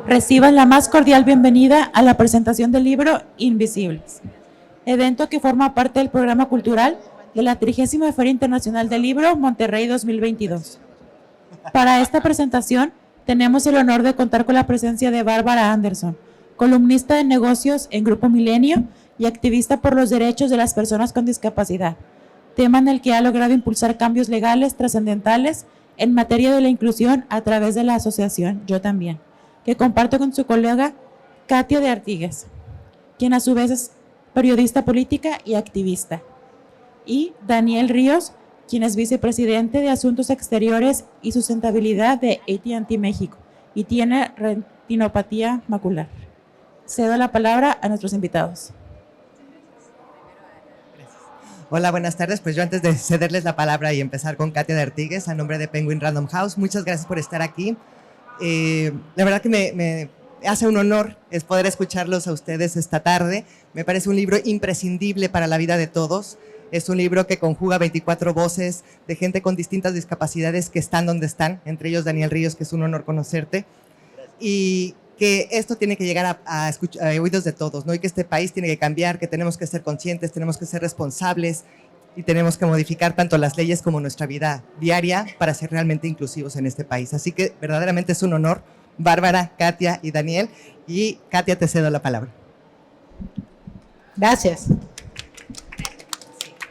Reciban la más cordial bienvenida a la presentación del libro Invisibles, evento que forma parte del programa cultural de la 30ª Feria Internacional del Libro Monterrey 2022. Para esta presentación tenemos el honor de contar con la presencia de Bárbara Anderson, columnista de negocios en Grupo Milenio y activista por los derechos de las personas con discapacidad, tema en el que ha logrado impulsar cambios legales trascendentales en materia de la inclusión a través de la asociación Yo También, que comparte con su colega Katia de Artigues, quien a su vez es periodista política y activista, y Daniel Ríos, quien es vicepresidente de Asuntos Exteriores y Sustentabilidad de AT&T México y tiene retinopatía macular. Cedo la palabra a nuestros invitados. Hola, buenas tardes. Pues yo antes de cederles la palabra y empezar con Katia de Artigues, a nombre de Penguin Random House, muchas gracias por estar aquí. La verdad que me hace un honor es poder escucharlos a ustedes esta tarde. Me parece un libro imprescindible para la vida de todos. Es un libro que conjuga 24 voces de gente con distintas discapacidades que están donde están, entre ellos Daniel Ríos, que es un honor conocerte. Y que esto tiene que llegar a oídos de todos, ¿no? Y que este país tiene que cambiar, que tenemos que ser conscientes, tenemos que ser responsables y tenemos que modificar tanto las leyes como nuestra vida diaria para ser realmente inclusivos en este país. Así que verdaderamente es un honor, Bárbara, Katia y Daniel. Y Katia, te cedo la palabra. Gracias.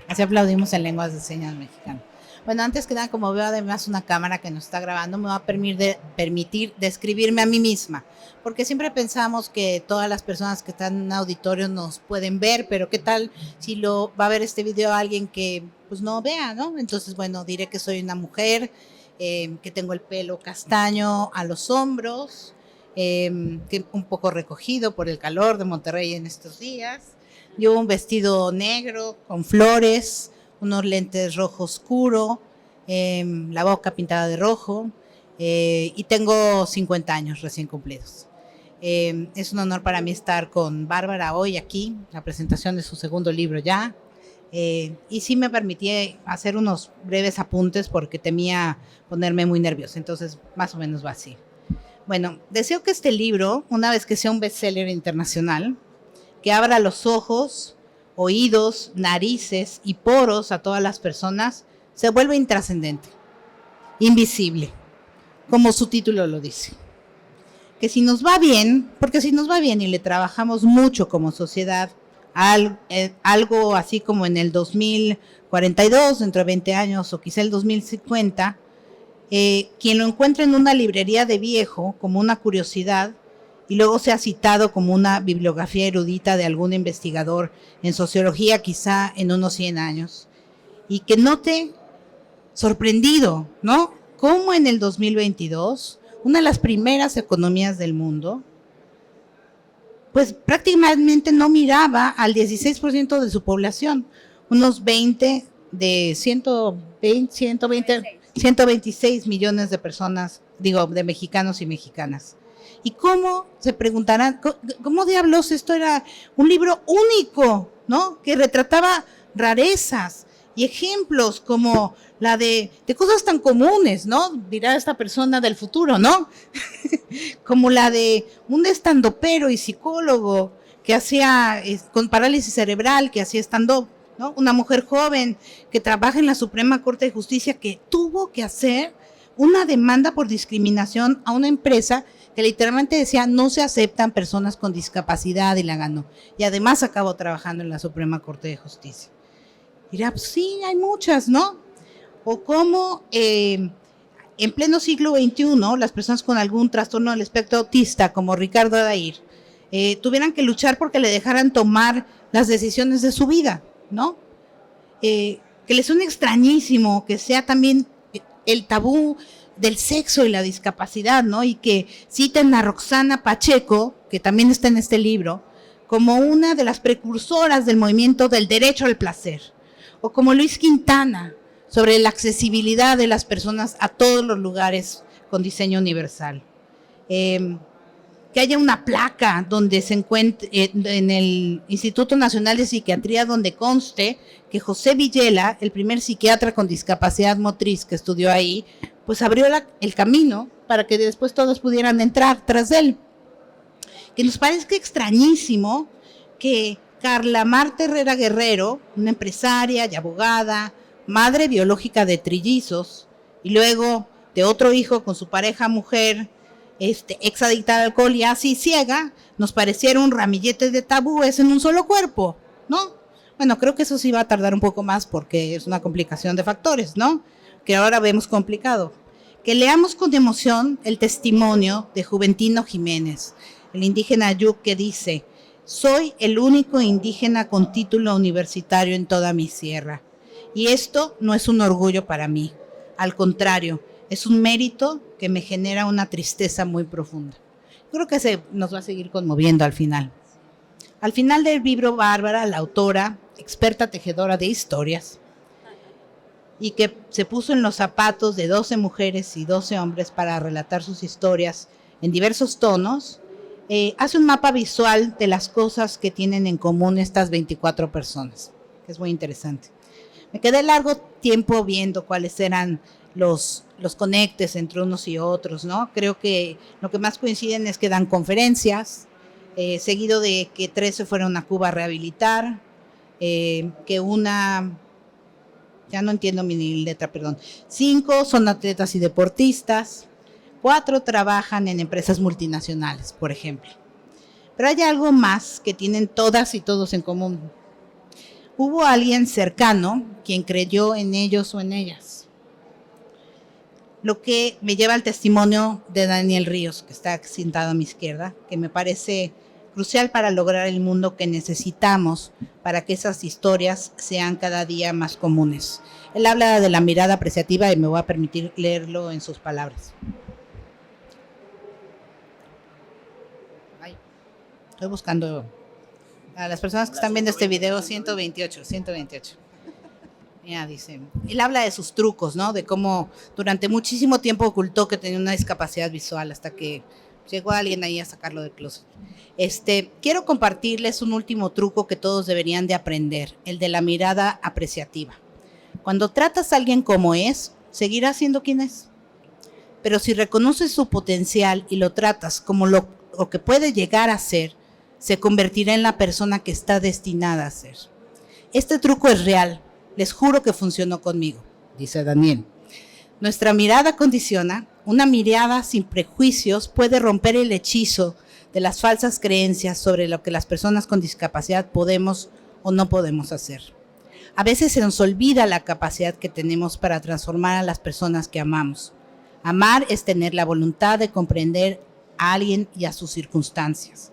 Así aplaudimos en lenguas de señas mexicanas. Bueno, antes que nada, como veo además una cámara que nos está grabando, me va a permitir describirme a mí misma, porque siempre pensamos que todas las personas que están en auditorio nos pueden ver, pero ¿qué tal si va a ver este video alguien que pues no vea, ¿no? Entonces, bueno, diré que soy una mujer, que tengo el pelo castaño a los hombros, que un poco recogido por el calor de Monterrey en estos días. Llevo un vestido negro con flores, unos lentes rojo oscuro, la boca pintada de rojo, y tengo 50 años recién cumplidos. Es un honor para mí estar con Bárbara hoy aquí, la presentación de su segundo libro ya, y sí me permití hacer unos breves apuntes porque temía ponerme muy nerviosa, entonces más o menos va así. Bueno, deseo que este libro, una vez que sea un bestseller internacional, que abra los ojos, oídos, narices y poros a todas las personas, se vuelve intrascendente, invisible, como su título lo dice. Que si nos va bien, porque si nos va bien y le trabajamos mucho como sociedad, algo así como en el 2042, dentro de 20 años o quizá el 2050, quien lo encuentre en una librería de viejo como una curiosidad, y luego sea citado como una bibliografía erudita de algún investigador en sociología quizá en unos 100 años, y que note sorprendido, ¿no? Cómo en el 2022, una de las primeras economías del mundo, pues prácticamente no miraba al 16% de su población, unos 20 de 126 millones de personas, de mexicanos y mexicanas. ¿Y cómo, se preguntarán, cómo diablos esto era un libro único, ¿no? Que retrataba rarezas y ejemplos como la de cosas tan comunes, ¿no? Dirá esta persona del futuro, ¿no? Como la de un estandopero y psicólogo que hacía, con parálisis cerebral, que hacía stand-up, ¿no? Una mujer joven que trabaja en la Suprema Corte de Justicia que tuvo que hacer una demanda por discriminación a una empresa que literalmente decía no se aceptan personas con discapacidad, y la ganó. Y además acabó trabajando en la Suprema Corte de Justicia. Dirá, pues sí, hay muchas, ¿no? O como en pleno siglo XXI, las personas con algún trastorno del espectro autista, como Ricardo Adair, tuvieran que luchar porque le dejaran tomar las decisiones de su vida, ¿no? Que les suene extrañísimo que sea también el tabú del sexo y la discapacidad, ¿no? Y que citen a Roxana Pacheco, que también está en este libro, como una de las precursoras del movimiento del derecho al placer, o como Luis Quintana, sobre la accesibilidad de las personas a todos los lugares con diseño universal. Que haya una placa donde se encuentre, en el Instituto Nacional de Psiquiatría, donde conste que José Villela, el primer psiquiatra con discapacidad motriz que estudió ahí, pues abrió el camino para que después todos pudieran entrar tras él. que nos parezca extrañísimo que Carla Marta Herrera Guerrero, una empresaria y abogada, madre biológica de trillizos, y luego de otro hijo con su pareja mujer, exadicta al alcohol y así ciega, nos pareciera un ramillete de tabúes en un solo cuerpo, ¿no? Bueno, creo que eso sí va a tardar un poco más porque es una complicación de factores, ¿no? Que ahora vemos complicado. Que leamos con emoción el testimonio de Juventino Jiménez, el indígena Ayuk, que dice: soy el único indígena con título universitario en toda mi sierra. Y esto no es un orgullo para mí. Al contrario, es un mérito que me genera una tristeza muy profunda. Creo que nos va a seguir conmoviendo al final. Al final del libro, Bárbara, la autora, experta tejedora de historias, y que se puso en los zapatos de 12 mujeres y 12 hombres para relatar sus historias en diversos tonos, hace un mapa visual de las cosas que tienen en común estas 24 personas, que es muy interesante. Me quedé largo tiempo viendo cuáles eran los conectes entre unos y otros, ¿no? Creo que lo que más coinciden es que dan conferencias, seguido de que 13 fueron a Cuba a rehabilitar, que una, ya no entiendo mi letra, perdón, 5 son atletas y deportistas, 4 trabajan en empresas multinacionales, por ejemplo. Pero hay algo más que tienen todas y todos en común. Hubo alguien cercano quien creyó en ellos o en ellas. Lo que me lleva al testimonio de Daniel Ríos, que está sentado a mi izquierda, que me parece crucial para lograr el mundo que necesitamos para que esas historias sean cada día más comunes. Él habla de la mirada apreciativa y me voy a permitir leerlo en sus palabras. Estoy buscando a las personas que están viendo este video, 128. Ya dice, él habla de sus trucos, ¿no? De cómo durante muchísimo tiempo ocultó que tenía una discapacidad visual hasta que llegó alguien ahí a sacarlo del closet. Quiero compartirles un último truco que todos deberían de aprender, el de la mirada apreciativa. Cuando tratas a alguien como es, seguirá siendo quien es. Pero si reconoces su potencial y lo tratas como lo que puede llegar a ser, se convertirá en la persona que está destinada a ser. Este truco es real, les juro que funcionó conmigo, dice Daniel. Nuestra mirada condiciona, una mirada sin prejuicios puede romper el hechizo de las falsas creencias sobre lo que las personas con discapacidad podemos o no podemos hacer. A veces se nos olvida la capacidad que tenemos para transformar a las personas que amamos. Amar es tener la voluntad de comprender a alguien y a sus circunstancias.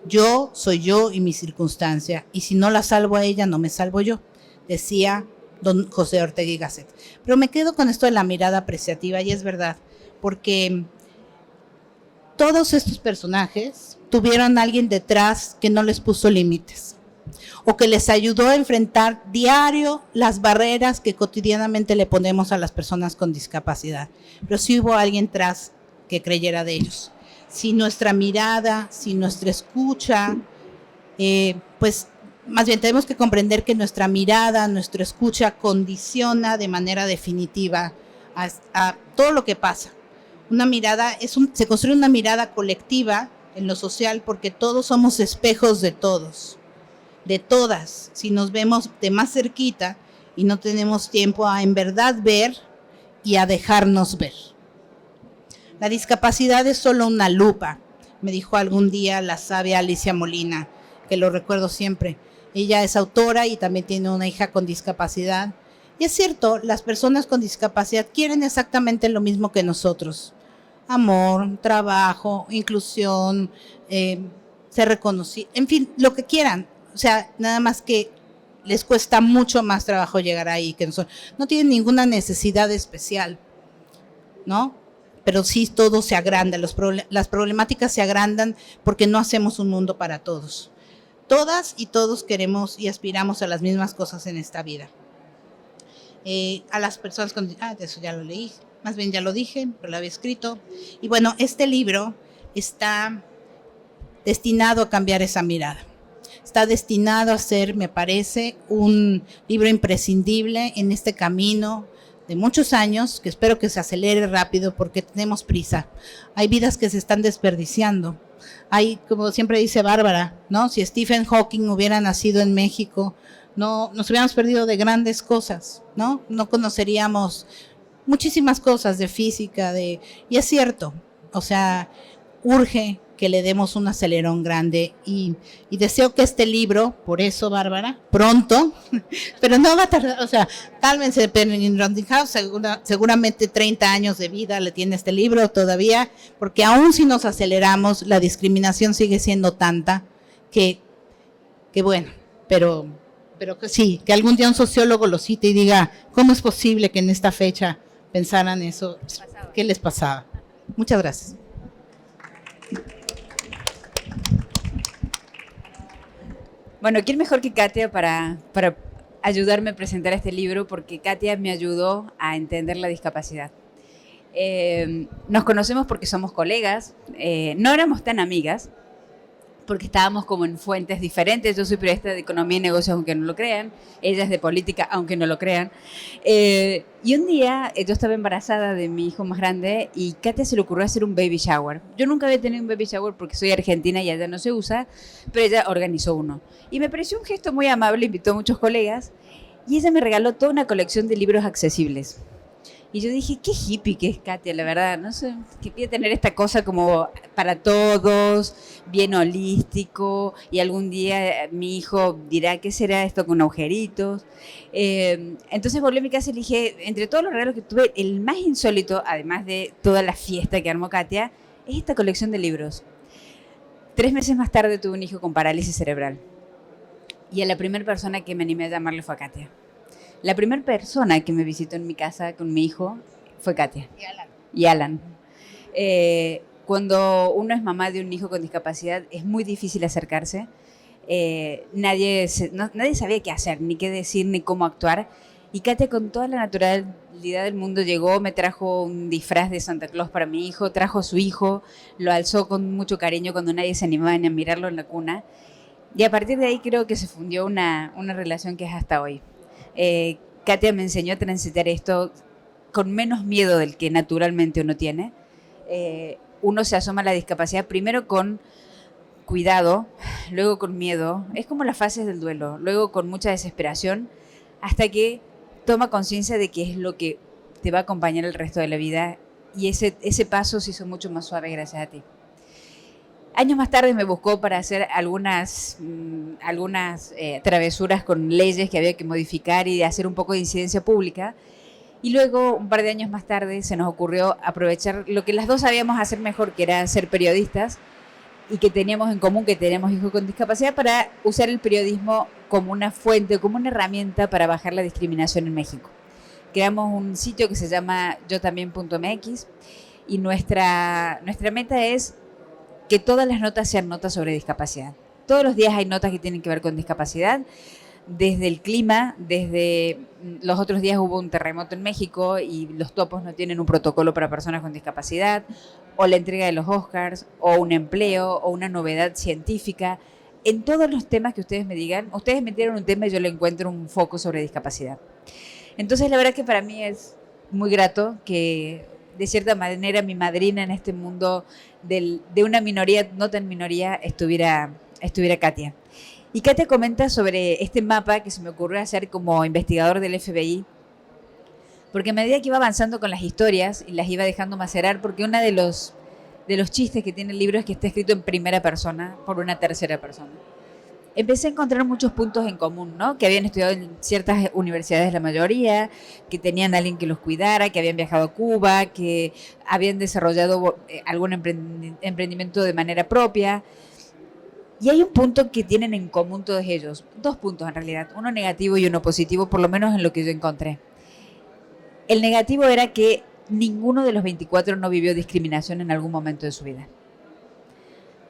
Yo soy yo y mi circunstancia, y si no la salvo a ella, no me salvo yo, decía don José Ortega y Gasset. Pero me quedo con esto de la mirada apreciativa, y es verdad, porque todos estos personajes tuvieron a alguien detrás que no les puso límites, o que les ayudó a enfrentar diario las barreras que cotidianamente le ponemos a las personas con discapacidad. Pero sí hubo alguien tras que creyera de ellos. Si nuestra mirada, si nuestra escucha, pues más bien tenemos que comprender que nuestra mirada, nuestra escucha condiciona de manera definitiva a todo lo que pasa. Una mirada, se construye una mirada colectiva en lo social porque todos somos espejos de todos, de todas. Si nos vemos de más cerquita y no tenemos tiempo a en verdad ver y a dejarnos ver. La discapacidad es solo una lupa, me dijo algún día la sabia Alicia Molina, que lo recuerdo siempre. Ella es autora y también tiene una hija con discapacidad. Y es cierto, las personas con discapacidad quieren exactamente lo mismo que nosotros. Amor, trabajo, inclusión, ser reconocido, en fin, lo que quieran. O sea, nada más que les cuesta mucho más trabajo llegar ahí que nosotros. No tienen ninguna necesidad especial, ¿no? Pero sí todo se agranda, las problemáticas se agrandan porque no hacemos un mundo para todos. Todas y todos queremos y aspiramos a las mismas cosas en esta vida. A las personas con... eso ya lo leí, más bien ya lo dije, pero lo había escrito. Y bueno, este libro está destinado a cambiar esa mirada. Está destinado a ser, me parece, un libro imprescindible en este camino de muchos años, que espero que se acelere rápido porque tenemos prisa. Hay vidas que se están desperdiciando. hay, como siempre dice Bárbara, ¿no? Si Stephen Hawking hubiera nacido en México, no nos hubiéramos perdido de grandes cosas, ¿no? No conoceríamos muchísimas cosas de física, y es cierto, o sea, urge que le demos un acelerón grande y deseo que este libro, por eso Bárbara, pronto, pero no va a tardar, o sea, cálmense, Penguin Random House, seguramente 30 años de vida le tiene este libro todavía, porque aún si nos aceleramos, la discriminación sigue siendo tanta que bueno, pero que sí, que algún día un sociólogo lo cite y diga, ¿cómo es posible que en esta fecha pensaran eso? ¿Qué les pasaba? Muchas gracias. Bueno, ¿quién mejor que Katia para ayudarme a presentar este libro? Porque Katia me ayudó a entender la discapacidad. Nos conocemos porque somos colegas, no éramos tan amigas, porque estábamos como en fuentes diferentes. Yo soy periodista de economía y negocios, aunque no lo crean. Ella es de política, aunque no lo crean. Y un día yo estaba embarazada de mi hijo más grande y Katia se le ocurrió hacer un baby shower. Yo nunca había tenido un baby shower porque soy argentina y allá no se usa, pero ella organizó uno. Y me pareció un gesto muy amable, invitó a muchos colegas y ella me regaló toda una colección de libros accesibles. Y yo dije, qué hippie que es Katia, la verdad, no sé, quería tener esta cosa como para todos, bien holístico, y algún día mi hijo dirá, ¿qué será esto con agujeritos? Entonces volví a mi casa y le dije, entre todos los regalos que tuve, el más insólito, además de toda la fiesta que armó Katia, es esta colección de libros. 3 meses más tarde tuve un hijo con parálisis cerebral. Y a la primera persona que me animé a llamarle fue a Katia. La primera persona que me visitó en mi casa con mi hijo fue Katia. Y Alan. Cuando uno es mamá de un hijo con discapacidad, es muy difícil acercarse. Nadie sabía qué hacer, ni qué decir, ni cómo actuar. Y Katia, con toda la naturalidad del mundo, llegó, me trajo un disfraz de Santa Claus para mi hijo, trajo a su hijo, lo alzó con mucho cariño cuando nadie se animaba ni a mirarlo en la cuna. Y a partir de ahí creo que se fundió una relación que es hasta hoy. Katia me enseñó a transitar esto con menos miedo del que naturalmente uno tiene. Uno se asoma a la discapacidad primero con cuidado, luego con miedo. Es como las fases del duelo, luego con mucha desesperación, hasta que toma conciencia de que es lo que te va a acompañar el resto de la vida. Y ese paso se hizo mucho más suave gracias a ti. Años más tarde me buscó para hacer algunas travesuras con leyes que había que modificar y hacer un poco de incidencia pública. Y luego, un par de años más tarde, se nos ocurrió aprovechar lo que las dos sabíamos hacer mejor, que era ser periodistas, y que teníamos en común que teníamos hijos con discapacidad, para usar el periodismo como una fuente, como una herramienta para bajar la discriminación en México. Creamos un sitio que se llama yotambién.mx y nuestra meta es que todas las notas sean notas sobre discapacidad. Todos los días hay notas que tienen que ver con discapacidad, desde el clima, desde los otros días hubo un terremoto en México y los topos no tienen un protocolo para personas con discapacidad, o la entrega de los Oscars, o un empleo, o una novedad científica. En todos los temas que ustedes me digan, ustedes me dieron un tema y yo le encuentro un foco sobre discapacidad. Entonces la verdad que para mí es muy grato que de cierta manera mi madrina en este mundo de una minoría, no tan minoría, estuviera Katia. Y Katia comenta sobre este mapa que se me ocurrió hacer como investigador del FBI, porque a medida que iba avanzando con las historias y las iba dejando macerar, porque uno de los chistes que tiene el libro es que está escrito en primera persona por una tercera persona. Empecé a encontrar muchos puntos en común, ¿no? Que habían estudiado en ciertas universidades la mayoría, que tenían a alguien que los cuidara, que habían viajado a Cuba, que habían desarrollado algún emprendimiento de manera propia. Y hay un punto que tienen en común todos ellos, 2 puntos en realidad, uno negativo y uno positivo, por lo menos en lo que yo encontré. El negativo era que ninguno de los 24 no vivió discriminación en algún momento de su vida.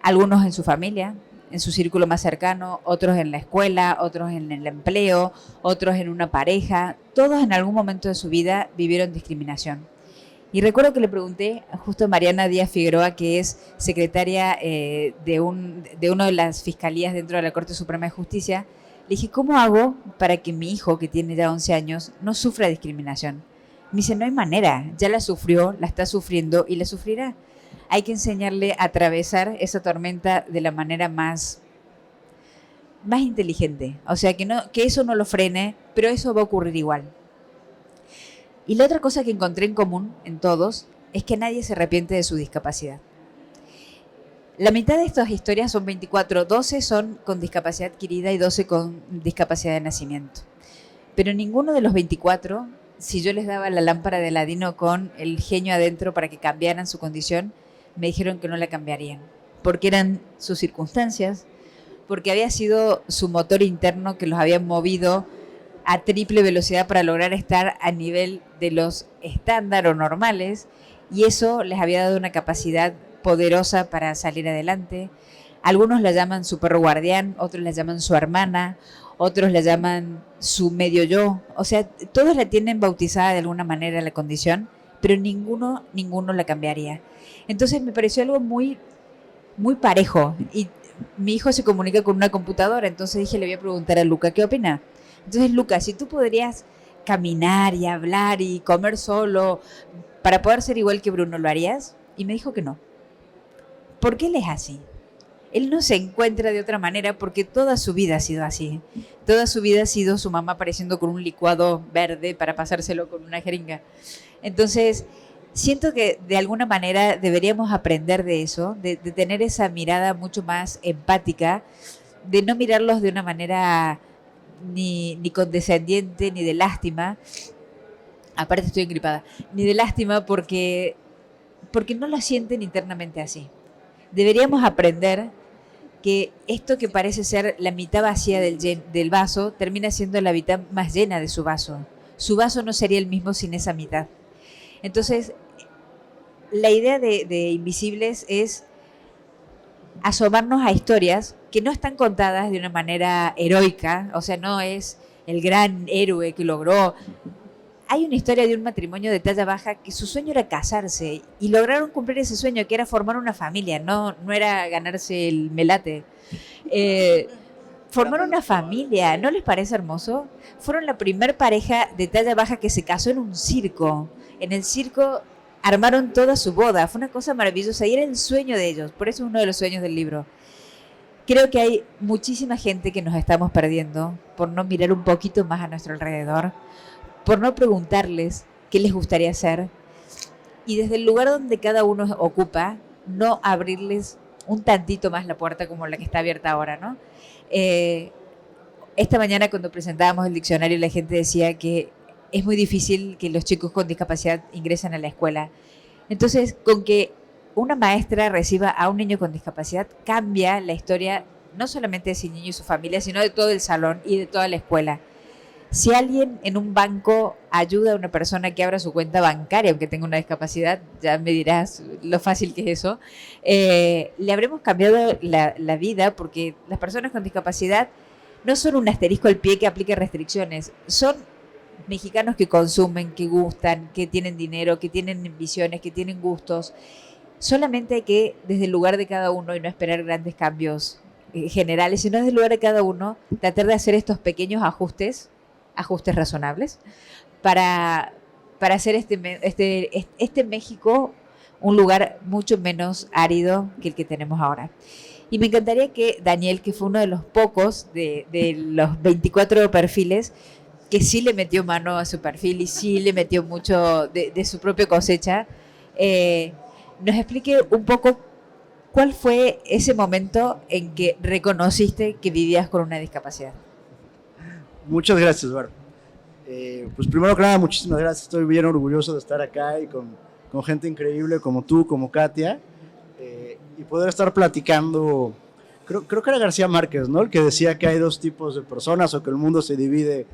Algunos en su familia, en su círculo más cercano, otros en la escuela, otros en el empleo, otros en una pareja. Todos en algún momento de su vida vivieron discriminación. Y recuerdo que le pregunté justo a Mariana Díaz Figueroa, que es secretaria de una de las fiscalías dentro de la Corte Suprema de Justicia, le dije, ¿cómo hago para que mi hijo, que tiene ya 11 años, no sufra discriminación? Me dice, no hay manera, ya la sufrió, la está sufriendo y la sufrirá. hay que enseñarle a atravesar esa tormenta de la manera más inteligente. O sea, que eso no lo frene, pero eso va a ocurrir igual. Y la otra cosa que encontré en común en todos es que nadie se arrepiente de su discapacidad. La mitad de estas historias son 24, 12 son con discapacidad adquirida y 12 con discapacidad de nacimiento. Pero ninguno de los 24, si yo les daba la lámpara de Aladino con el genio adentro para que cambiaran su condición, me dijeron que no la cambiarían, porque eran sus circunstancias, porque había sido su motor interno que los había movido a triple velocidad para lograr estar a nivel de los estándar o normales, y eso les había dado una capacidad poderosa para salir adelante. Algunos la llaman su perro guardián, otros la llaman su hermana, otros la llaman su medio yo. O sea, todos la tienen bautizada de alguna manera la condición, pero ninguno la cambiaría. Entonces me pareció algo muy, muy parejo. Y mi hijo se comunica con una computadora, entonces dije, le voy a preguntar a Luca, ¿qué opina? Entonces, Luca, si tú podrías caminar y hablar y comer solo para poder ser igual que Bruno, ¿lo harías? Y me dijo que no. ¿Por qué él es así? Él no se encuentra de otra manera porque toda su vida ha sido así. Toda su vida ha sido su mamá apareciendo con un licuado verde para pasárselo con una jeringa. Entonces, siento que de alguna manera deberíamos aprender de eso, de tener esa mirada mucho más empática, de no mirarlos de una manera ni condescendiente, ni de lástima. Aparte estoy engripada. Ni de lástima porque no lo sienten internamente así. Deberíamos aprender que esto que parece ser la mitad vacía del vaso termina siendo la mitad más llena de su vaso. Su vaso no sería el mismo sin esa mitad. Entonces, la idea de Invisibles es asomarnos a historias que no están contadas de una manera heroica, o sea, no es el gran héroe que logró. Hay una historia de un matrimonio de talla baja que su sueño era casarse y lograron cumplir ese sueño, que era formar una familia, no era ganarse el melate. Formar una familia, ¿no les parece hermoso? Fueron la primer pareja de talla baja que se casó en un circo. En el circo armaron toda su boda, fue una cosa maravillosa y era el sueño de ellos, por eso es uno de los sueños del libro. Creo que hay muchísima gente que nos estamos perdiendo por no mirar un poquito más a nuestro alrededor, por no preguntarles qué les gustaría hacer y desde el lugar donde cada uno ocupa, no abrirles un tantito más la puerta como la que está abierta ahora, ¿no? Esta mañana cuando presentábamos el diccionario la gente decía que es muy difícil que los chicos con discapacidad ingresen a la escuela. Entonces, con que una maestra reciba a un niño con discapacidad cambia la historia no solamente de ese niño y su familia, sino de todo el salón y de toda la escuela. Si alguien en un banco ayuda a una persona que abra su cuenta bancaria, aunque tenga una discapacidad, ya me dirás lo fácil que es eso, le habremos cambiado la vida, porque las personas con discapacidad no son un asterisco al pie que aplique restricciones, son mexicanos que consumen, que gustan, que tienen dinero, que tienen visiones, que tienen gustos. Solamente hay que, desde el lugar de cada uno, y no esperar grandes cambios generales, sino desde el lugar de cada uno, tratar de hacer estos pequeños ajustes razonables, para hacer este México un lugar mucho menos árido que el que tenemos ahora. Y me encantaría que Daniel, que fue uno de los pocos de los 24 perfiles, que sí le metió mano a su perfil y sí le metió mucho de su propia cosecha, nos explique un poco cuál fue ese momento en que reconociste que vivías con una discapacidad. Muchas gracias, Eduardo. Pues primero que nada, muchísimas gracias. Estoy bien orgulloso de estar acá y con gente increíble como tú, como Katia, y poder estar platicando. Creo que era García Márquez, ¿no? El que decía que hay dos tipos de personas, o que el mundo se divide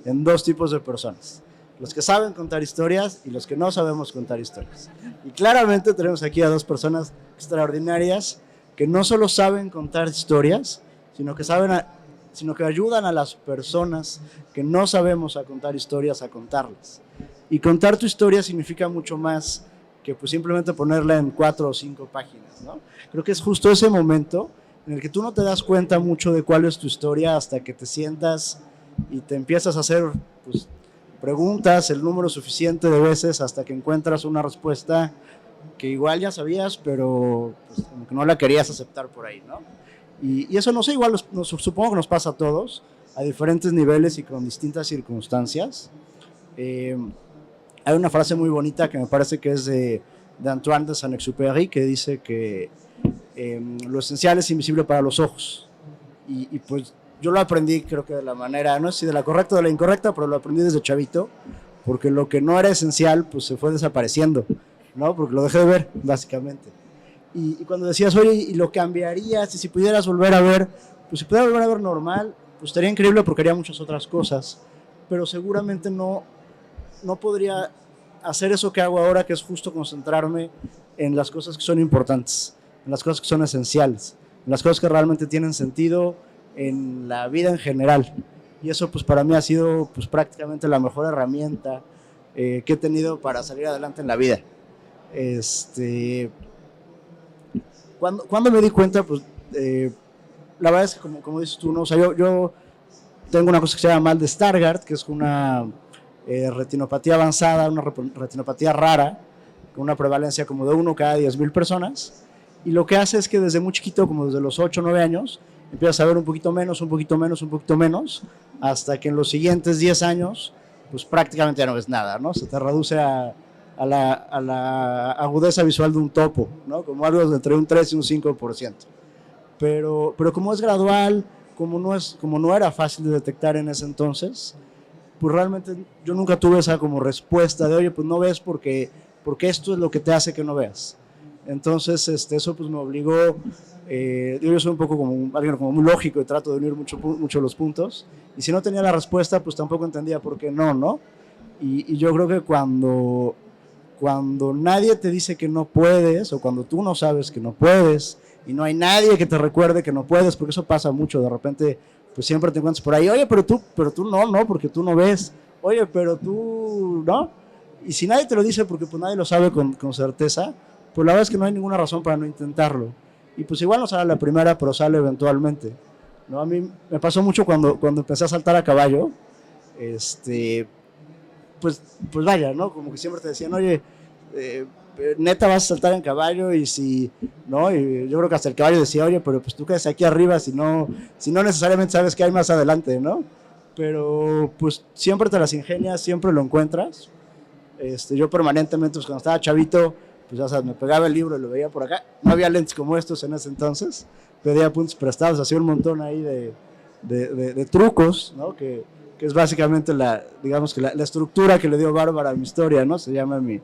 en dos tipos de personas: los que saben contar historias y los que no sabemos contar historias. Y claramente tenemos aquí a dos personas extraordinarias que no solo saben contar historias, sino que ayudan a las personas que no sabemos a contar historias a contarlas. Y contar tu historia significa mucho más que pues simplemente ponerla en 4 o 5 páginas, ¿no? Creo que es justo ese momento en el que tú no te das cuenta mucho de cuál es tu historia hasta que te sientas y te empiezas a hacer pues, preguntas el número suficiente de veces hasta que encuentras una respuesta que igual ya sabías, pero pues, como que no la querías aceptar por ahí, ¿no? Y eso no sé, igual supongo que nos pasa a todos, a diferentes niveles y con distintas circunstancias. Hay una frase muy bonita que me parece que es de Antoine de Saint-Exupéry, que dice que lo esencial es invisible para los ojos. Y pues yo lo aprendí, creo que de la manera, no sé si de la correcta o de la incorrecta, pero lo aprendí desde chavito, porque lo que no era esencial, pues se fue desapareciendo, ¿no? Porque lo dejé de ver, básicamente. Y cuando decías, oye, ¿y lo cambiarías? Y si pudieras volver a ver, pues si pudiera volver a ver normal, pues estaría increíble porque haría muchas otras cosas, pero seguramente no podría hacer eso que hago ahora, que es justo concentrarme en las cosas que son importantes, en las cosas que son esenciales, en las cosas que realmente tienen sentido en la vida en general. Y eso pues para mí ha sido pues prácticamente la mejor herramienta que he tenido para salir adelante en la vida. Cuando me di cuenta, pues la verdad es que como dices tú, ¿no? O sea, yo tengo una cosa que se llama mal de Stargardt, que es una retinopatía avanzada, una retinopatía rara, con una prevalencia como de 1 cada 10,000 personas, y lo que hace es que desde muy chiquito, como desde los 8 o 9 años, empiezas a ver un poquito menos, un poquito menos, un poquito menos, hasta que en los siguientes 10 años, pues prácticamente ya no ves nada, ¿no? Se te reduce a la agudeza visual de un topo, ¿no? Como algo entre un 3 y un 5%. Pero como es gradual, como no era fácil de detectar en ese entonces, pues realmente yo nunca tuve esa como respuesta de, oye, pues no ves porque esto es lo que te hace que no veas. Entonces, eso pues me obligó, yo soy un poco como alguien como muy lógico y trato de unir mucho los puntos, y si no tenía la respuesta, pues tampoco entendía por qué no. Y yo creo que cuando nadie te dice que no puedes, o cuando tú no sabes que no puedes, y no hay nadie que te recuerde que no puedes, porque eso pasa mucho, de repente, pues siempre te encuentras por ahí, oye, pero tú no, porque tú no ves, oye, pero tú, ¿no? Y si nadie te lo dice, porque pues nadie lo sabe con certeza, pues la verdad es que no hay ninguna razón para no intentarlo. Y pues igual no sale a la primera, pero sale eventualmente, ¿no? A mí me pasó mucho cuando empecé a saltar a caballo, pues vaya, ¿no? Como que siempre te decían, oye, neta vas a saltar en caballo, y si, ¿no? Y yo creo que hasta el caballo decía, oye, pero pues tú quedas aquí arriba si no necesariamente sabes qué hay más adelante, ¿no? Pero pues siempre te las ingenias, siempre lo encuentras. Yo permanentemente, pues cuando estaba chavito, pues ya sabes, me pegaba el libro y lo veía por acá. No había lentes como estos en ese entonces, pedía apuntes prestados, hacía un montón ahí de trucos, ¿no? Que es básicamente digamos que la estructura que le dio Bárbara a mi historia, ¿no? Se llama mi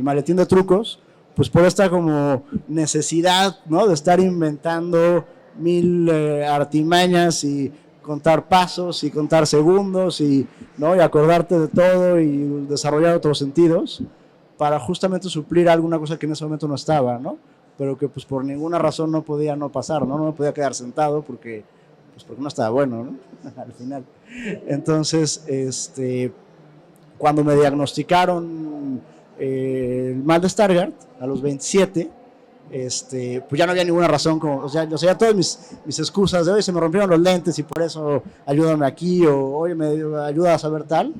maletín de trucos, pues por esta como necesidad, ¿no? De estar inventando 1000 artimañas y contar pasos y contar segundos ¿no? Y acordarte de todo y desarrollar otros sentidos para justamente suplir alguna cosa que en ese momento no estaba, ¿no? Pero que pues por ninguna razón no podía no pasar, ¿no? No me podía quedar sentado porque no estaba bueno, ¿no? Al final. Entonces, cuando me diagnosticaron el mal de Stargardt a los 27, pues ya no había ninguna razón, o sea, ya todas mis excusas de, oye, se me rompieron los lentes y por eso ayúdame aquí, o oye, me ayuda a saber tal,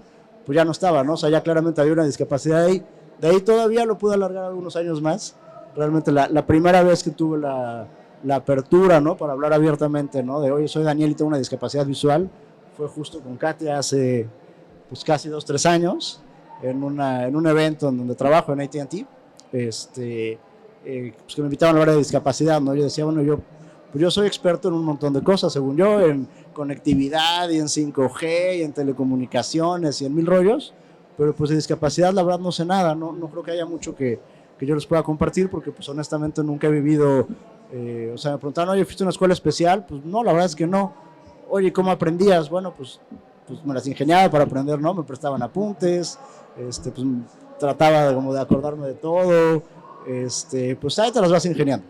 pues ya no estaba, ¿no? O sea, ya claramente había una discapacidad ahí. De ahí todavía lo pude alargar algunos años más. Realmente la primera vez que tuve la apertura, ¿no? Para hablar abiertamente, ¿no? De, oye, soy Daniel y tengo una discapacidad visual, fue justo con Katia hace pues casi 2-3 años, en un evento en donde trabajo, en AT&T, pues que me invitaban a hablar de discapacidad, ¿no? Yo decía, bueno, yo soy experto en un montón de cosas, según yo, en conectividad y en 5G y en telecomunicaciones y en 1000 rollos, pero pues de discapacidad la verdad no sé nada, no creo que haya mucho que yo les pueda compartir, porque pues honestamente nunca he vivido, o sea, me preguntaron, oye, ¿fuiste a una escuela especial? Pues no, la verdad es que no. Oye, ¿cómo aprendías? Bueno, pues me las ingeniaba para aprender, ¿no? Me prestaban apuntes, pues trataba como de acordarme de todo, pues ahí te las vas ingeniando.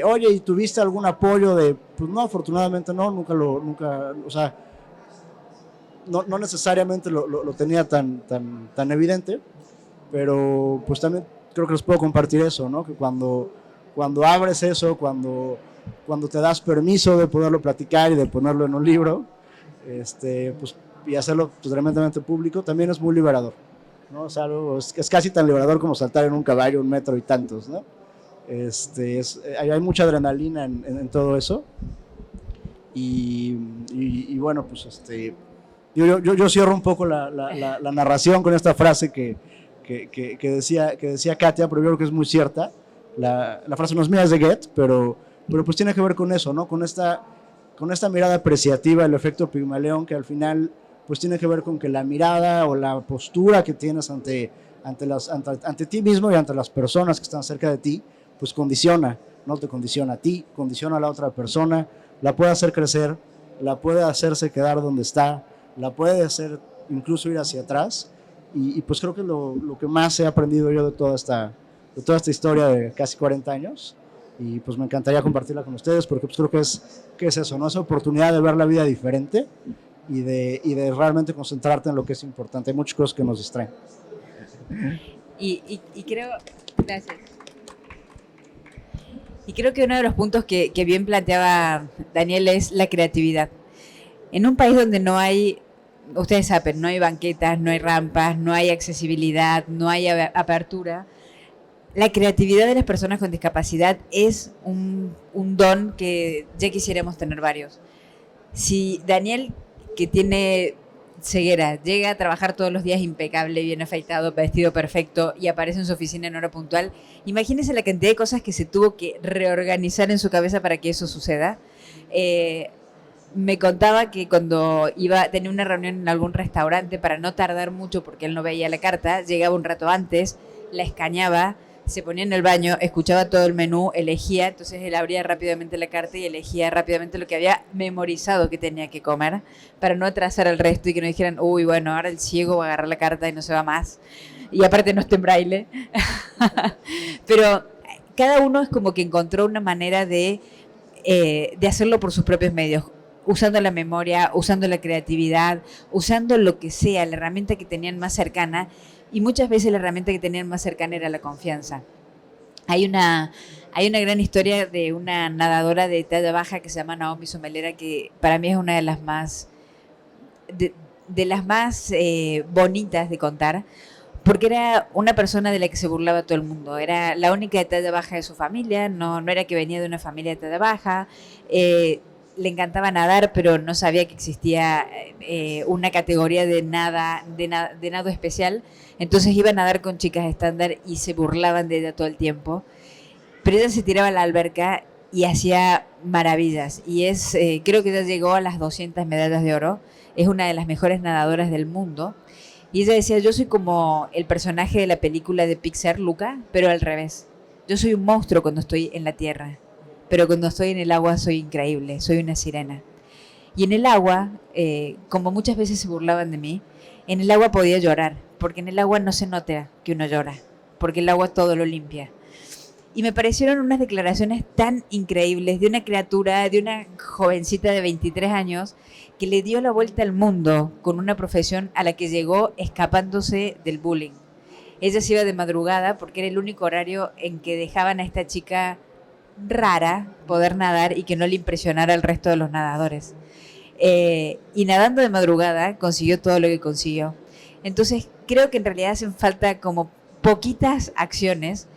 Oye, ¿y tuviste algún apoyo de? Pues no, afortunadamente no, nunca, o sea, no necesariamente lo tenía tan evidente, pero pues también creo que les puedo compartir eso, ¿no? Que cuando abres eso, cuando te das permiso de poderlo platicar y de ponerlo en un libro, pues, y hacerlo pues, tremendamente público, también es muy liberador. ¿no? Es casi tan liberador como saltar en un caballo 1 metro y tantos, ¿no? Hay mucha adrenalina en todo eso. Y bueno, pues yo cierro un poco la narración con esta frase que decía Katia, pero yo creo que es muy cierta. La frase no es mía, es de Goethe, pero pues tiene que ver con eso, ¿no? Con esta mirada apreciativa, el efecto Pigmalión, que al final pues tiene que ver con que la mirada o la postura que tienes ante ti mismo y ante las personas que están cerca de ti, pues condiciona, no te condiciona a ti, condiciona a la otra persona, la puede hacer crecer, la puede hacerse quedar donde está, la puede hacer incluso ir hacia atrás, y pues creo que lo que más he aprendido yo de toda esta historia de casi 40 años, y pues me encantaría compartirla con ustedes, porque pues creo que es eso, ¿no? Esa oportunidad de ver la vida diferente y de realmente concentrarte en lo que es importante. Hay muchas cosas que nos distraen. Y creo, gracias. Y creo que uno de los puntos que bien planteaba Daniel es la creatividad. En un país donde no hay, ustedes saben, no hay banquetas, no hay rampas, no hay accesibilidad, no hay apertura, la creatividad de las personas con discapacidad es un don que ya quisiéramos tener varios. Si Daniel, que tiene ceguera, llega a trabajar todos los días impecable, bien afeitado, vestido perfecto y aparece en su oficina en hora puntual, imagínense la cantidad de cosas que se tuvo que reorganizar en su cabeza para que eso suceda. Me contaba que cuando tenía una reunión en algún restaurante, para no tardar mucho porque él no veía la carta, llegaba un rato antes, la escaneaba, se ponía en el baño, escuchaba todo el menú, elegía, entonces él abría rápidamente la carta y elegía rápidamente lo que había memorizado que tenía que comer para no atrasar al resto y que no dijeran, uy, bueno, ahora el ciego va a agarrar la carta y no se va más. Y aparte no está en braille. Pero cada uno es como que encontró una manera de hacerlo por sus propios medios, usando la memoria, usando la creatividad, usando lo que sea, la herramienta que tenían más cercana. Y muchas veces la herramienta que tenían más cercana era la confianza. Hay una gran historia de una nadadora de talla baja que se llama Naomi Somelera, que para mí es una de las más bonitas de contar, porque era una persona de la que se burlaba todo el mundo. Era la única de talla baja de su familia, no era que venía de una familia de talla baja. Le encantaba nadar, pero no sabía que existía una categoría de nado especial. Entonces iba a nadar con chicas estándar y se burlaban de ella todo el tiempo. Pero ella se tiraba a la alberca y hacía maravillas. Y creo que ya llegó a las 200 medallas de oro. Es una de las mejores nadadoras del mundo. Y ella decía, yo soy como el personaje de la película de Pixar, Luca, pero al revés. Yo soy un monstruo cuando estoy en la tierra, pero cuando estoy en el agua soy increíble, soy una sirena. Y en el agua, como muchas veces se burlaban de mí, en el agua podía llorar, porque en el agua no se nota que uno llora, porque el agua todo lo limpia. Y me parecieron unas declaraciones tan increíbles de una criatura, de una jovencita de 23 años, que le dio la vuelta al mundo con una profesión a la que llegó escapándose del bullying. Ella se iba de madrugada porque era el único horario en que dejaban a esta chica rara poder nadar y que no le impresionara al resto de los nadadores. Y nadando de madrugada consiguió todo lo que consiguió. Entonces creo que en realidad hacen falta como poquitas acciones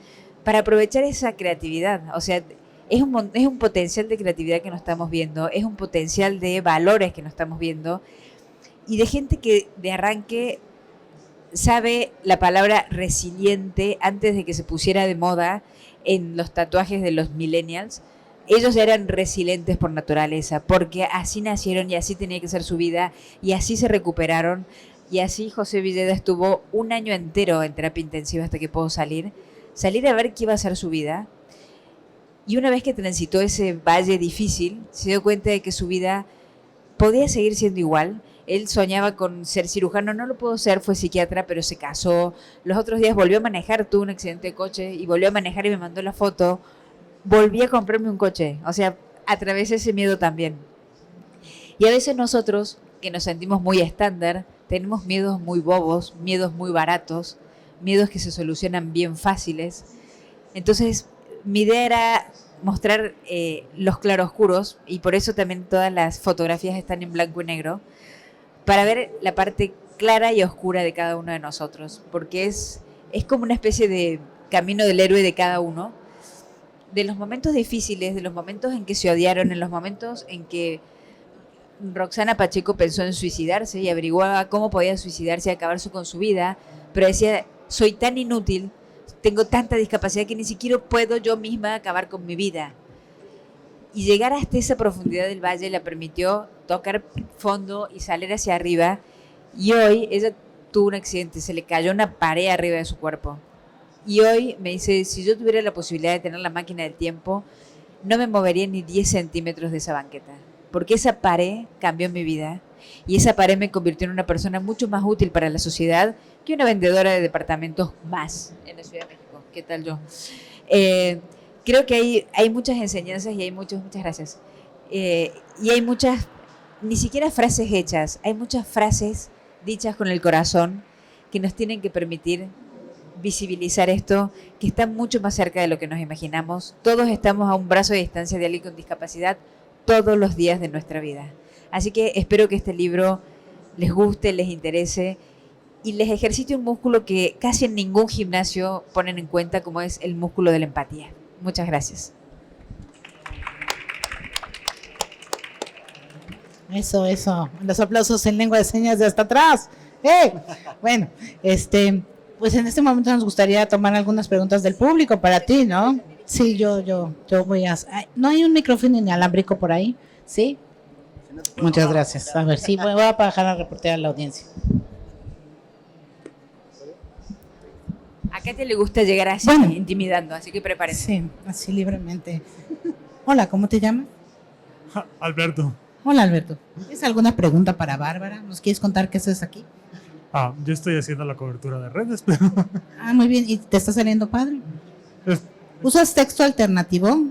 para aprovechar esa creatividad. O sea, es un potencial de creatividad que no estamos viendo, es un potencial de valores que no estamos viendo y de gente que de arranque sabe la palabra resiliente antes de que se pusiera de moda en los tatuajes de los millennials. Ellos ya eran resilientes por naturaleza, porque así nacieron y así tenía que ser su vida y así se recuperaron. Y así José Villeda estuvo 1 año entero en terapia intensiva hasta que pudo salir a ver qué iba a ser su vida. Y una vez que transitó ese valle difícil, se dio cuenta de que su vida podía seguir siendo igual. Él soñaba con ser cirujano, no lo pudo ser, fue psiquiatra, pero se casó. Los otros días volvió a manejar, tuvo un accidente de coche y volvió a manejar y me mandó la foto. Volví a comprarme un coche, o sea, atravesé ese miedo también. Y a veces nosotros, que nos sentimos muy estándar, tenemos miedos muy bobos, miedos muy baratos, miedos que se solucionan bien fáciles. Entonces, mi idea era mostrar los claroscuros, y por eso también todas las fotografías están en blanco y negro, para ver la parte clara y oscura de cada uno de nosotros, porque es como una especie de camino del héroe de cada uno, de los momentos difíciles, de los momentos en que se odiaron, en los momentos en que Roxana Pacheco pensó en suicidarse y averiguaba cómo podía suicidarse y acabar con su vida, pero decía, soy tan inútil, tengo tanta discapacidad que ni siquiera puedo yo misma acabar con mi vida. Y llegar hasta esa profundidad del valle la permitió tocar fondo y salir hacia arriba. Y hoy ella tuvo un accidente, se le cayó una pared arriba de su cuerpo. Y hoy me dice, si yo tuviera la posibilidad de tener la máquina del tiempo, no me movería ni 10 centímetros de esa banqueta. Porque esa pared cambió mi vida. Y esa pared me convirtió en una persona mucho más útil para la sociedad que una vendedora de departamentos más en la Ciudad de México. ¿Qué tal yo? Creo que hay muchas enseñanzas y hay muchas gracias. Y hay muchas, ni siquiera frases hechas, hay muchas frases dichas con el corazón que nos tienen que permitir visibilizar esto, que está mucho más cerca de lo que nos imaginamos. Todos estamos a un brazo de distancia de alguien con discapacidad todos los días de nuestra vida. Así que espero que este libro les guste, les interese y les ejercite un músculo que casi en ningún gimnasio ponen en cuenta, como es el músculo de la empatía. Muchas gracias. Eso. Los aplausos en lengua de señas de hasta atrás. Bueno, pues en este momento nos gustaría tomar algunas preguntas del público para ti, ¿no? Sí, yo voy a... ¿No hay un micrófono inalámbrico por ahí? ¿Sí? Muchas gracias. A ver, sí, voy a bajar a reportear a la audiencia. A Katia le gusta llegar así, intimidando, así que prepárense. Sí, así libremente. Hola, ¿cómo te llamas? Alberto. Hola, Alberto. ¿Tienes alguna pregunta para Bárbara? ¿Nos quieres contar qué haces aquí? Yo estoy haciendo la cobertura de redes, pero... Muy bien. ¿Y te está saliendo padre? ¿Usas texto alternativo?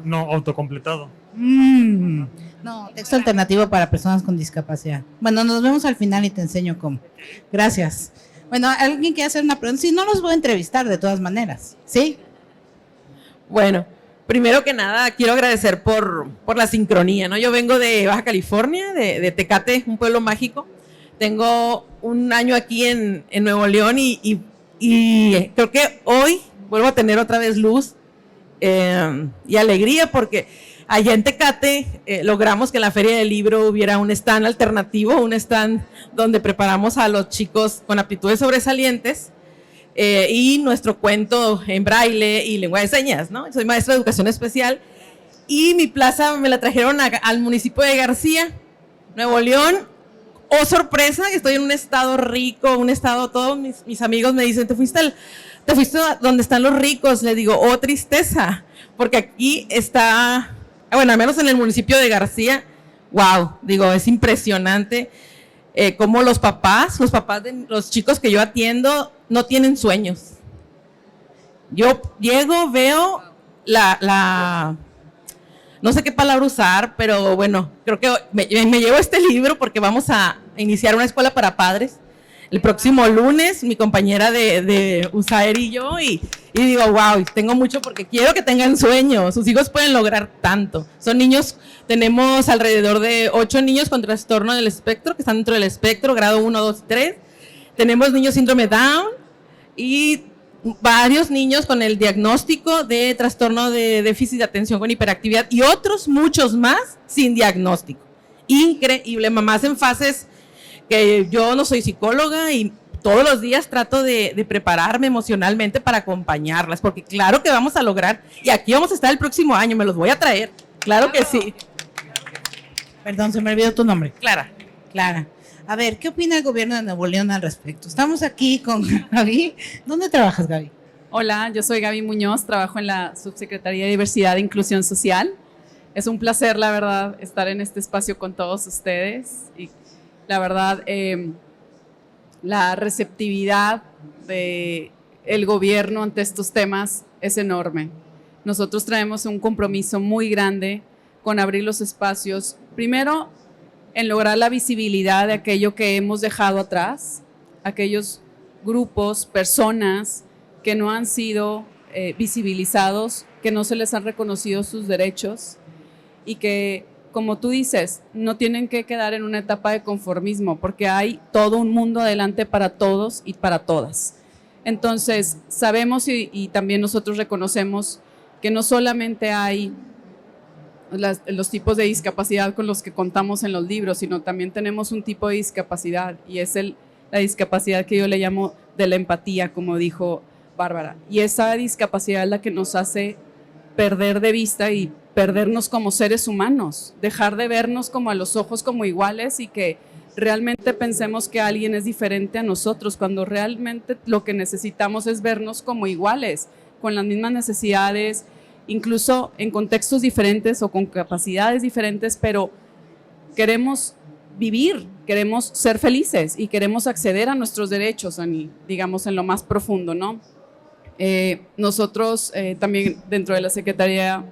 No, autocompletado. No, texto alternativo para personas con discapacidad. Bueno, nos vemos al final y te enseño cómo. Gracias. Bueno, ¿alguien quiere hacer una pregunta? Sí, no los voy a entrevistar de todas maneras, ¿sí? Bueno, primero que nada quiero agradecer por la sincronía, ¿no? Yo vengo de Baja California, de Tecate, un pueblo mágico. Tengo un año aquí en Nuevo León y creo que hoy vuelvo a tener otra vez luz y alegría porque allá en Tecate logramos que en la Feria del Libro hubiera un stand alternativo, un stand donde preparamos a los chicos con aptitudes sobresalientes y nuestro cuento en braille y lengua de señas, ¿no? Soy maestra de educación especial y mi plaza me la trajeron al municipio de García, Nuevo León. Oh, sorpresa, que estoy en un estado rico, un estado, todos mis amigos me dicen, te fuiste donde están los ricos. Le digo, oh, tristeza, porque aquí está, bueno, al menos en el municipio de García, wow, digo, es impresionante cómo los papás de los chicos que yo atiendo no tienen sueños. Yo llego, veo no sé qué palabra usar, pero bueno, creo que me llevo este libro porque vamos a iniciar una escuela para padres el próximo lunes, mi compañera de USAER y yo, y digo, wow, tengo mucho porque quiero que tengan sueños, sus hijos pueden lograr tanto. Son niños, tenemos alrededor de 8 niños con trastorno del espectro, que están dentro del espectro, grado 1, 2, 3. Tenemos niños síndrome Down y varios niños con el diagnóstico de trastorno de déficit de atención con hiperactividad y otros muchos más sin diagnóstico. Increíble, mamás en fases que yo no soy psicóloga y todos los días trato de prepararme emocionalmente para acompañarlas, porque claro que vamos a lograr, y aquí vamos a estar el próximo año, me los voy a traer, claro que sí. Perdón, se me olvidó tu nombre. Clara. A ver, ¿qué opina el gobierno de Nuevo León al respecto? Estamos aquí con Gaby. ¿Dónde trabajas, Gaby? Hola, yo soy Gaby Muñoz, trabajo en la Subsecretaría de Diversidad e Inclusión Social. Es un placer, la verdad, estar en este espacio con todos ustedes y la verdad, la receptividad del gobierno ante estos temas es enorme. Nosotros traemos un compromiso muy grande con abrir los espacios, primero, en lograr la visibilidad de aquello que hemos dejado atrás, aquellos grupos, personas que no han sido visibilizados, que no se les han reconocido sus derechos y que como tú dices, no tienen que quedar en una etapa de conformismo, porque hay todo un mundo adelante para todos y para todas. Entonces, sabemos y también nosotros reconocemos que no solamente hay los tipos de discapacidad con los que contamos en los libros, sino también tenemos un tipo de discapacidad, y es la discapacidad que yo le llamo de la empatía, como dijo Bárbara. Y esa discapacidad es la que nos hace perder de vista y perdernos como seres humanos, dejar de vernos como a los ojos como iguales y que realmente pensemos que alguien es diferente a nosotros, cuando realmente lo que necesitamos es vernos como iguales, con las mismas necesidades, incluso en contextos diferentes o con capacidades diferentes, pero queremos vivir, queremos ser felices y queremos acceder a nuestros derechos, digamos, en lo más profundo, ¿no? Nosotros también dentro de la Secretaría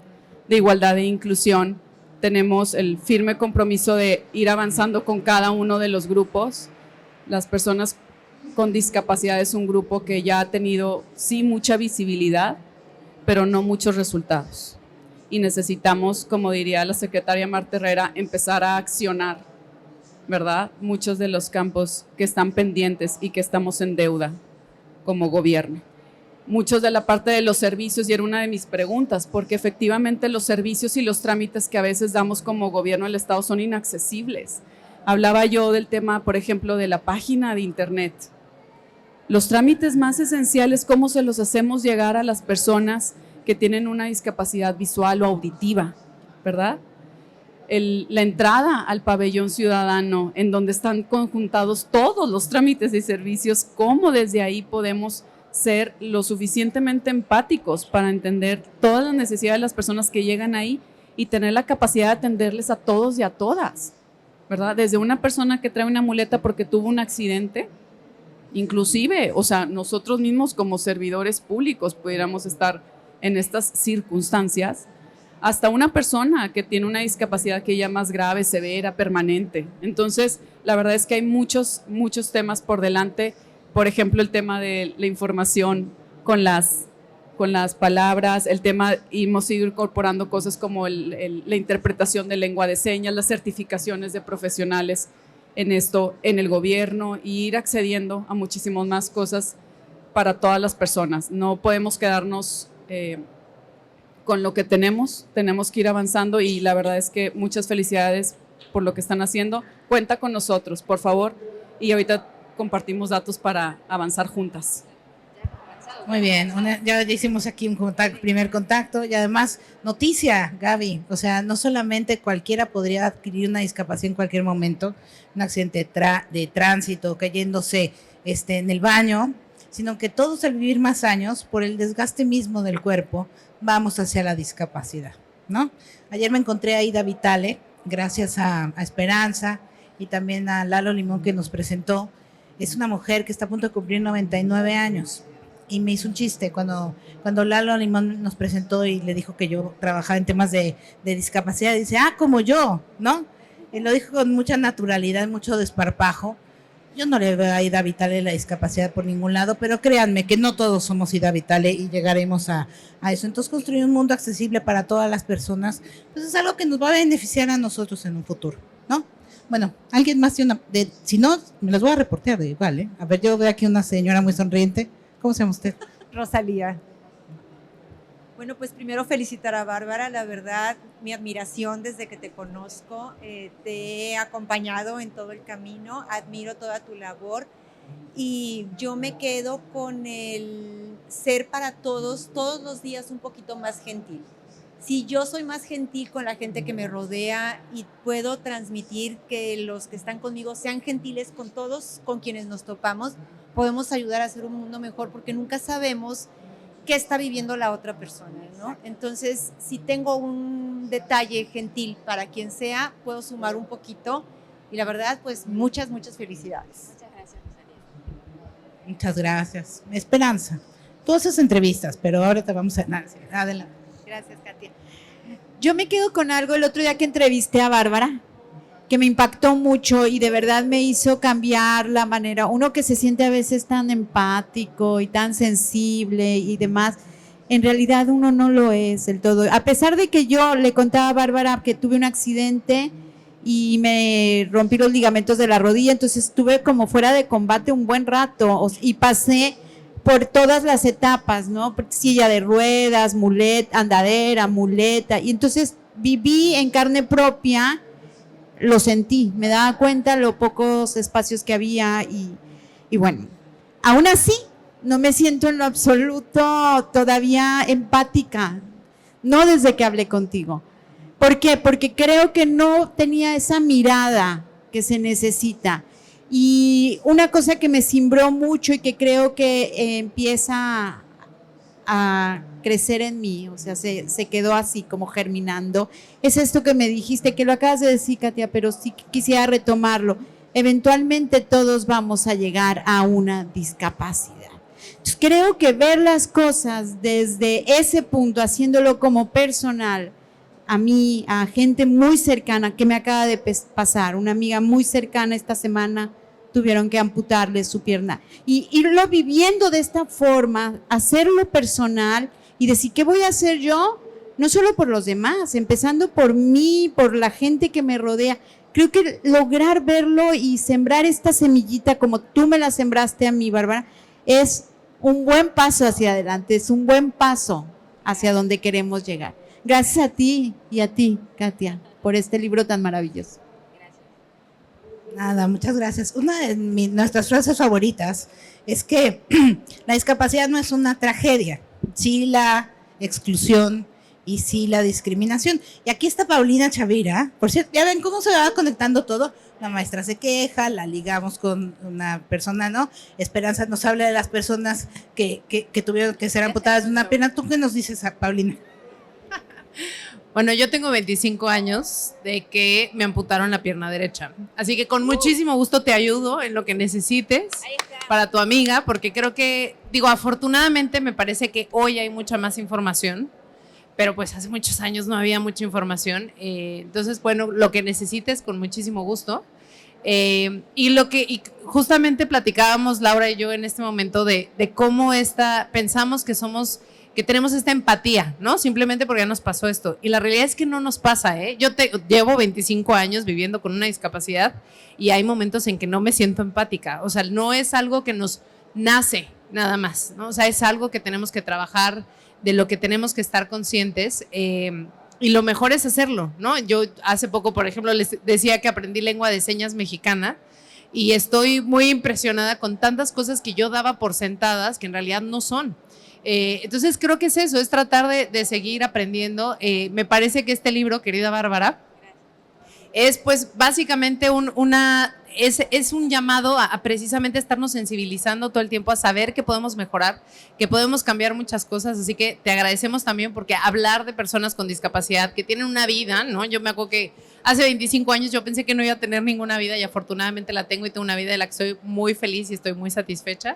de Igualdad e Inclusión tenemos el firme compromiso de ir avanzando con cada uno de los grupos. Las personas con discapacidad es un grupo que ya ha tenido, sí, mucha visibilidad, pero no muchos resultados. Y necesitamos, como diría la secretaria Marta Herrera, empezar a accionar, ¿verdad? Muchos de los campos que están pendientes y que estamos en deuda como gobierno. Muchos de la parte de los servicios, y era una de mis preguntas, porque efectivamente los servicios y los trámites que a veces damos como gobierno del Estado son inaccesibles. Hablaba yo del tema, por ejemplo, de la página de internet. Los trámites más esenciales, ¿cómo se los hacemos llegar a las personas que tienen una discapacidad visual o auditiva, ¿verdad? La entrada al pabellón ciudadano, en donde están conjuntados todos los trámites y servicios, ¿cómo desde ahí podemos ser lo suficientemente empáticos para entender todas las necesidades de las personas que llegan ahí y tener la capacidad de atenderles a todos y a todas, ¿verdad? Desde una persona que trae una muleta porque tuvo un accidente, inclusive, o sea, nosotros mismos como servidores públicos pudiéramos estar en estas circunstancias, hasta una persona que tiene una discapacidad que ya más grave, severa, permanente. Entonces, la verdad es que hay muchos temas por delante. Por ejemplo, el tema de la información con las palabras, el tema, hemos ido incorporando cosas como la interpretación de lengua de señas, las certificaciones de profesionales en esto, en el gobierno, y ir accediendo a muchísimas más cosas para todas las personas. No podemos quedarnos con lo que tenemos que ir avanzando, y la verdad es que muchas felicidades por lo que están haciendo. Cuenta con nosotros, por favor, y ahorita compartimos datos para avanzar juntas. Muy bien, ya hicimos aquí un primer contacto, y además noticia, Gaby, o sea, no solamente cualquiera podría adquirir una discapacidad en cualquier momento, un accidente de tránsito, cayéndose en el baño, sino que todos al vivir más años, por el desgaste mismo del cuerpo, vamos hacia la discapacidad, ¿no? Ayer me encontré a Ida Vitale, gracias a Esperanza y también a Lalo Limón, que nos presentó. Es una mujer que está a punto de cumplir 99 años, y me hizo un chiste cuando Lalo Limón nos presentó y le dijo que yo trabajaba en temas de discapacidad. Dice, como yo, ¿no? Y lo dijo con mucha naturalidad, mucho desparpajo. Yo no le veo a Ida Vitale la discapacidad por ningún lado, pero créanme que no todos somos Ida Vitale y llegaremos a eso. Entonces, construir un mundo accesible para todas las personas, pues es algo que nos va a beneficiar a nosotros en un futuro, ¿no? Bueno, alguien más si no, me los voy a reportear de igual, ¿eh? A ver, yo veo aquí una señora muy sonriente. ¿Cómo se llama usted? Rosalía. Bueno, pues primero felicitar a Bárbara, la verdad, mi admiración desde que te conozco, te he acompañado en todo el camino, admiro toda tu labor, y yo me quedo con el ser para todos los días un poquito más gentil. Si yo soy más gentil con la gente que me rodea y puedo transmitir que los que están conmigo sean gentiles con todos con quienes nos topamos, podemos ayudar a hacer un mundo mejor, porque nunca sabemos qué está viviendo la otra persona, ¿no? Entonces, si tengo un detalle gentil para quien sea, puedo sumar un poquito, y la verdad, pues muchas felicidades. Muchas gracias, Rosalía. Muchas gracias. Esperanza, todas esas entrevistas, pero ahora te vamos a... Adelante. Gracias, Katia. Yo me quedo con algo el otro día que entrevisté a Bárbara, que me impactó mucho y de verdad me hizo cambiar la manera, uno que se siente a veces tan empático y tan sensible y demás, en realidad uno no lo es del todo. A pesar de que yo le contaba a Bárbara que tuve un accidente y me rompí los ligamentos de la rodilla, entonces estuve como fuera de combate un buen rato y pasé por todas las etapas, ¿no? Silla de ruedas, andadera, muleta, y entonces viví en carne propia, lo sentí, me daba cuenta los pocos espacios que había y bueno, aún así no me siento en lo absoluto todavía empática, no desde que hablé contigo. ¿Por qué? Porque creo que no tenía esa mirada que se necesita. Y una cosa que me cimbró mucho y que creo que empieza a crecer en mí, o sea, se quedó así como germinando, es esto que me dijiste, que lo acabas de decir, Katia, pero sí quisiera retomarlo. Eventualmente todos vamos a llegar a una discapacidad. Entonces, creo que ver las cosas desde ese punto, haciéndolo como personal, a mí, a gente muy cercana, que me acaba de pasar, una amiga muy cercana esta semana, tuvieron que amputarle su pierna. Y irlo viviendo de esta forma, hacerlo personal y decir, ¿qué voy a hacer yo? No solo por los demás, empezando por mí, por la gente que me rodea. Creo que lograr verlo y sembrar esta semillita como tú me la sembraste a mí, Bárbara, es un buen paso hacia adelante, es un buen paso hacia donde queremos llegar. Gracias a ti y a ti, Katia, por este libro tan maravilloso. Nada, muchas gracias. Una de nuestras frases favoritas es que la discapacidad no es una tragedia, sí la exclusión y sí la discriminación. Y aquí está Paulina Chavira, por cierto, ya ven cómo se va conectando todo. La maestra se queja, la ligamos con una persona, ¿no? Esperanza nos habla de las personas que tuvieron que ser amputadas de una pierna. ¿Tú qué nos dices, Paulina? Bueno, yo tengo 25 años de que me amputaron la pierna derecha. Así que con muchísimo gusto te ayudo en lo que necesites para tu amiga, porque creo que, afortunadamente me parece que hoy hay mucha más información, pero pues hace muchos años no había mucha información. Entonces, bueno, lo que necesites con muchísimo gusto. Y justamente platicábamos Laura y yo en este momento de cómo pensamos que tenemos esta empatía, ¿no? Simplemente porque ya nos pasó esto. Y la realidad es que no nos pasa, ¿eh? Yo llevo 25 años viviendo con una discapacidad y hay momentos en que no me siento empática. O sea, no es algo que nos nace nada más, ¿no? O sea, es algo que tenemos que trabajar, de lo que tenemos que estar conscientes. Y lo mejor es hacerlo, ¿no? Yo hace poco, por ejemplo, les decía que aprendí lengua de señas mexicana y estoy muy impresionada con tantas cosas que yo daba por sentadas que en realidad no son. Entonces creo que es eso, es tratar de seguir aprendiendo. Me parece que este libro, querida Bárbara, es pues básicamente es un llamado a precisamente estarnos sensibilizando todo el tiempo, a saber que podemos mejorar, que podemos cambiar muchas cosas, así que te agradecemos también porque hablar de personas con discapacidad que tienen una vida, ¿no? Yo me acuerdo que hace 25 años yo pensé que no iba a tener ninguna vida y afortunadamente la tengo y tengo una vida de la que estoy muy feliz y estoy muy satisfecha.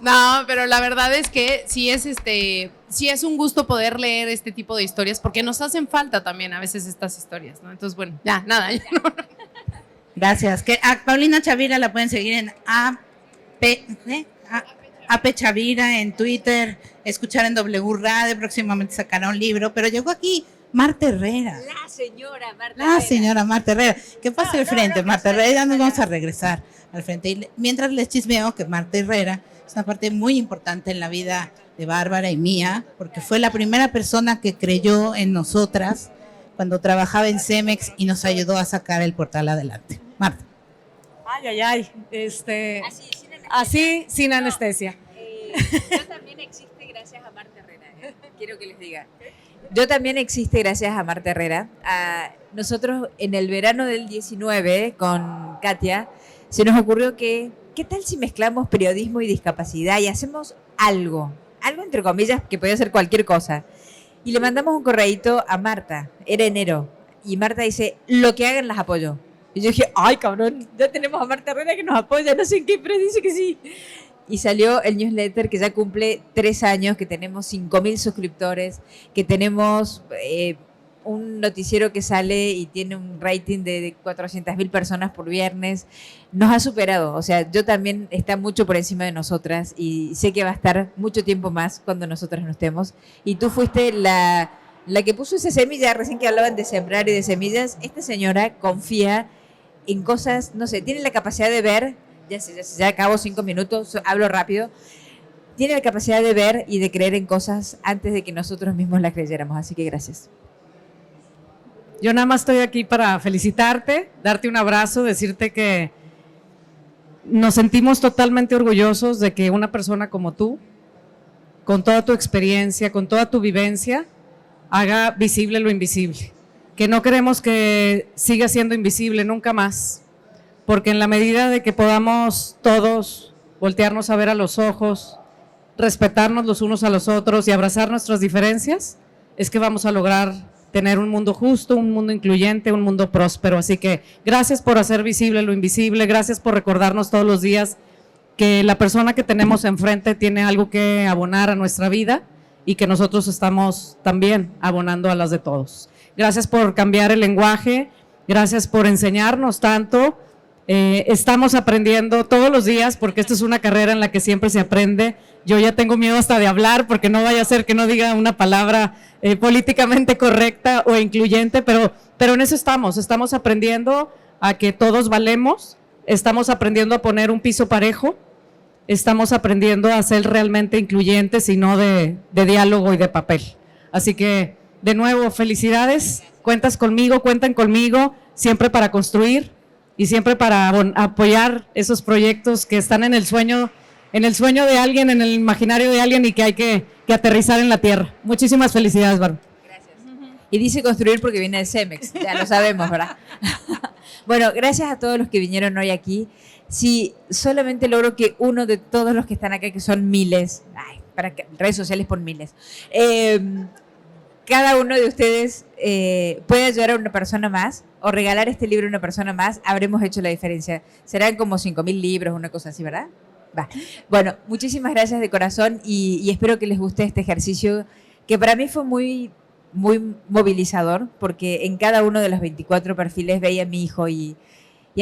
No, pero la verdad es que sí es un gusto poder leer este tipo de historias porque nos hacen falta también a veces estas historias, ¿no? Entonces, bueno, ya, nada. Gracias. A Paulina Chavira la pueden seguir en AP Chavira en Twitter, escuchar en W Radio, próximamente sacará un libro, pero llegó aquí Marta Herrera. La señora Marta Herrera. ¿Qué pasa al frente? Marta Herrera, ya nos vamos a regresar al frente. Y mientras les chismeo que Marta Herrera es una parte muy importante en la vida de Bárbara y mía, porque fue la primera persona que creyó en nosotras cuando trabajaba en Cemex y nos ayudó a sacar el portal adelante. Marta. Ay. Así, sin anestesia. Yo también existe gracias a Marta Herrera, quiero que les diga. Yo también existe gracias a Marta Herrera. Nosotros en el verano del 19 con Katia se nos ocurrió ¿qué tal si mezclamos periodismo y discapacidad y hacemos algo entre comillas que podía ser cualquier cosa? Y le mandamos un correíto a Marta, era enero, y Marta dice, lo que hagan las apoyo. Y yo dije, ay cabrón, ya tenemos a Marta Herrera que nos apoya, no sé en qué, pero dice que sí. Y salió el newsletter que ya cumple 3 años, que tenemos 5.000 suscriptores, que tenemos un noticiero que sale y tiene un rating de 400.000 personas por viernes, nos ha superado. O sea, yo también está mucho por encima de nosotras y sé que va a estar mucho tiempo más cuando nosotras no estemos. Y tú fuiste la que puso esa semilla, recién que hablaban de sembrar y de semillas. Esta señora confía en cosas, no sé, tiene la capacidad de ver, ya acabo 5 minutos, hablo rápido, tiene la capacidad de ver y de creer en cosas antes de que nosotros mismos las creyéramos. Así que gracias. Yo nada más estoy aquí para felicitarte, darte un abrazo, decirte que nos sentimos totalmente orgullosos de que una persona como tú, con toda tu experiencia, con toda tu vivencia, haga visible lo invisible. Que no queremos que siga siendo invisible nunca más, porque en la medida de que podamos todos voltearnos a ver a los ojos, respetarnos los unos a los otros y abrazar nuestras diferencias, es que vamos a lograr tener un mundo justo, un mundo incluyente, un mundo próspero. Así que gracias por hacer visible lo invisible, gracias por recordarnos todos los días que la persona que tenemos enfrente tiene algo que abonar a nuestra vida y que nosotros estamos también abonando a las de todos. Gracias por cambiar el lenguaje, gracias por enseñarnos tanto. Estamos aprendiendo todos los días porque esta es una carrera en la que siempre se aprende. Yo ya tengo miedo hasta de hablar porque no vaya a ser que no diga una palabra políticamente correcta o incluyente, pero en eso estamos aprendiendo a que todos valemos, estamos aprendiendo a poner un piso parejo, estamos aprendiendo a ser realmente incluyentes y no de diálogo y de papel. Así que, de nuevo, felicidades, cuentas conmigo, cuentan conmigo, siempre para construir y siempre para apoyar esos proyectos que están en el sueño de alguien, en el imaginario de alguien y que hay que aterrizar en la tierra. Muchísimas felicidades, Bárbara. Gracias. Y dice construir porque viene de Cemex, ya lo sabemos, ¿verdad? Bueno, gracias a todos los que vinieron hoy aquí. Si solamente logro que uno de todos los que están acá, que son miles, para que, redes sociales por miles, cada uno de ustedes puede ayudar a una persona más o regalar este libro a una persona más, habremos hecho la diferencia. Serán como 5.000 libros, una cosa así, ¿verdad? Va. Bueno, muchísimas gracias de corazón y espero que les guste este ejercicio que para mí fue muy, muy movilizador, porque en cada uno de los 24 perfiles veía a mi hijo y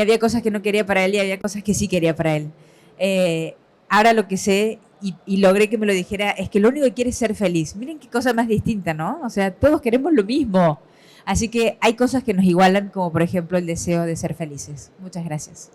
había cosas que no quería para él y había cosas que sí quería para él. Ahora lo que sé y logré que me lo dijera es que lo único que quiere es ser feliz. Miren qué cosa más distinta, ¿no? O sea, todos queremos lo mismo. Así que hay cosas que nos igualan, como por ejemplo el deseo de ser felices. Muchas gracias.